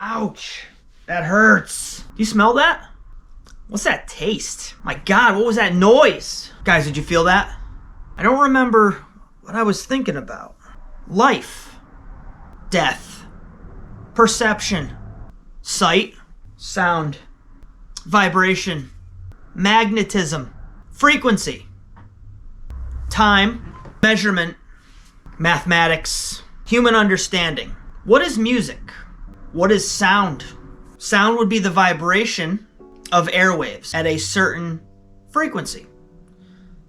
Ouch. That hurts. Do you smell that? What's that taste? My God, what was that noise? Guys, did you feel that? I don't remember what I was thinking about. Life, death, perception, sight, sound, vibration, magnetism, frequency, time, measurement, mathematics, human understanding. What is music? What is sound? Sound would be the vibration of airwaves at a certain frequency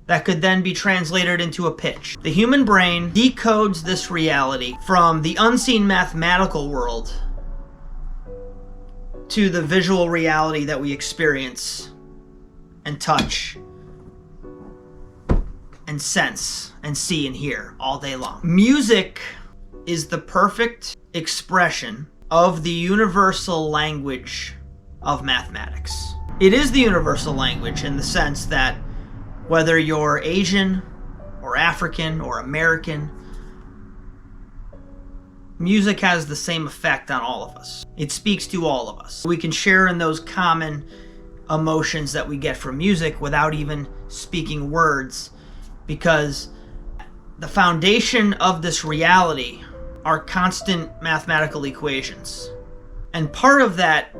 that could then be translated into a pitch. The human brain decodes this reality from the unseen mathematical world to the visual reality that we experience and touch and sense and see and hear all day long. Music is the perfect expression of the universal language of mathematics. It is the universal language in the sense that whether you're Asian or African or American, music has the same effect on all of us. It speaks to all of us. We can share in those common emotions that we get from music without even speaking words, because the foundation of this reality are constant mathematical equations. And part of that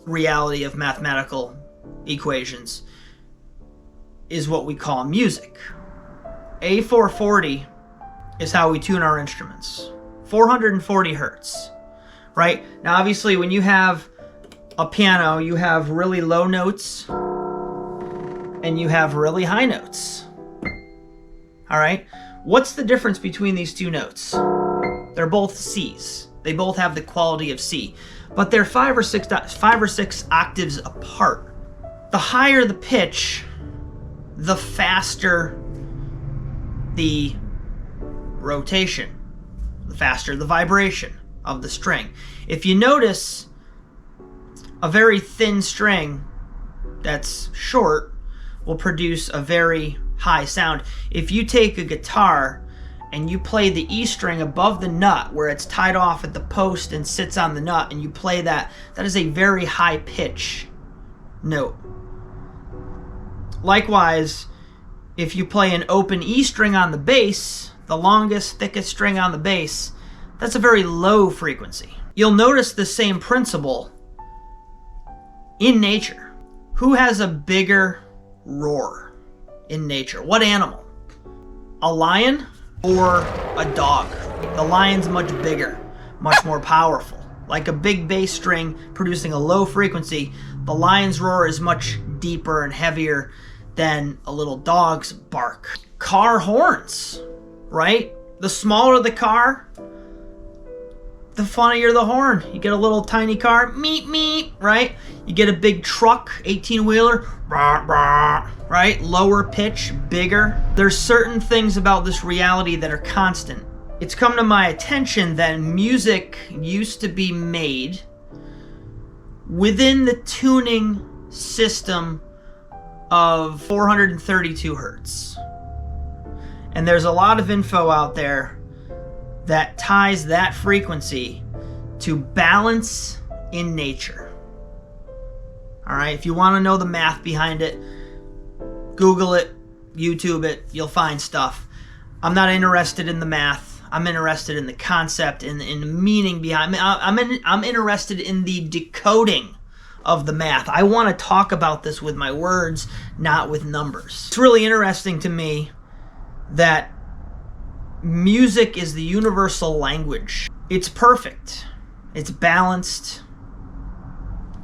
reality of mathematical equations is what we call music. A440 is how we tune our instruments. 440 hertz, right? Now obviously when you have a piano, you have really low notes and you have really high notes. All right? What's the difference between these two notes? They're both C's. They both have the quality of C, but they're 5 or 6 octaves apart. The higher the pitch, the faster the rotation, the faster the vibration of the string. If you notice, a very thin string that's short will produce a very high sound. If you take a guitar and you play the E string above the nut where it's tied off at the post and sits on the nut, and you play that, that is a very high pitch note. Likewise, if you play an open E string on the bass, the longest, thickest string on the bass, that's a very low frequency. You'll notice the same principle in nature. Who has a bigger roar in nature? What animal? A lion or a dog? The lion's much bigger, much more powerful. Like a big bass string producing a low frequency, the lion's roar is much deeper and heavier than a little dog's bark. Car horns, right? The smaller the car, the funnier the horn. You get a little tiny car, meep meep, right? You get a big truck, 18-wheeler, rah, rah, right? Lower pitch, bigger. There's certain things about this reality that are constant. It's come to my attention that music used to be made within the tuning system of 432 hertz. And there's a lot of info out there that ties that frequency to balance in nature. All right, if you want to know the math behind it, Google it, YouTube it, you'll find stuff. I'm not interested in the math. I'm interested in the concept and in the meaning behind it. I'm interested in the decoding of the math. I want to talk about this with my words, not with numbers. It's really interesting to me that music is the universal language. It's perfect, it's balanced,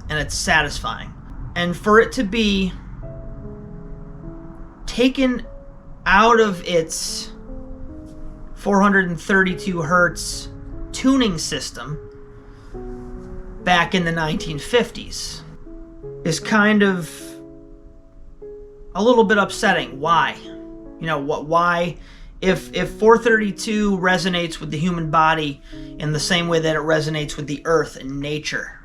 and it's satisfying. And for it to be taken out of its 432 hertz tuning system back in the 1950s is kind of a little bit upsetting. Why? You know what? Why? If 432 resonates with the human body in the same way that it resonates with the earth and nature.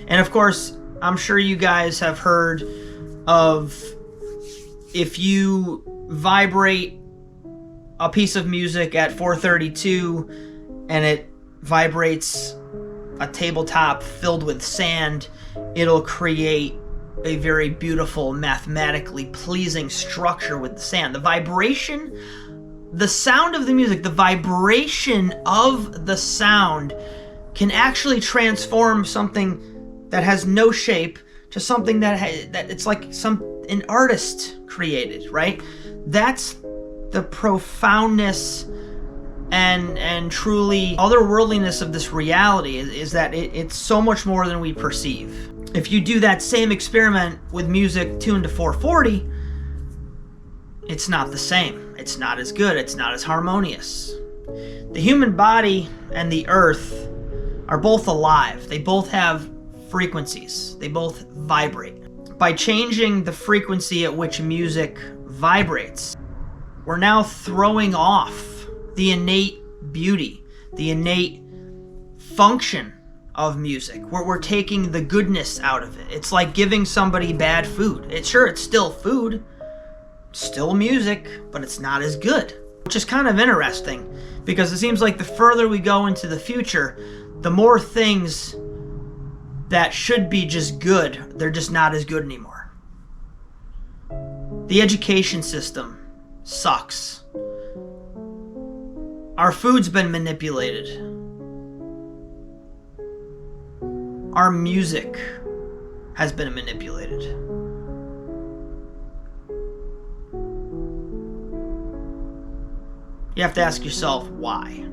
And of course, I'm sure you guys have heard of, if you vibrate a piece of music at 432 and it vibrates a tabletop filled with sand, it'll create a very beautiful, mathematically pleasing structure with the sand. The vibration, the sound of the music, the vibration of the sound can actually transform something that has no shape to something that it's like an artist created, right? That's the profoundness and truly otherworldliness of this reality, is that it's so much more than we perceive. If you do that same experiment with music tuned to 440, it's not the same. It's not as good. It's not as harmonious. The human body and the earth are both alive. They both have frequencies. They both vibrate. By changing the frequency at which music vibrates, we're now throwing off the innate beauty, the innate function of music. We're taking the goodness out of it. It's like giving somebody bad food. It's still food, still music, but it's not as good. Which is kind of interesting, because it seems like the further we go into the future, the more things that should be just good, they're just not as good anymore. The education system sucks. Our food's been manipulated. Our music has been manipulated. You have to ask yourself, why?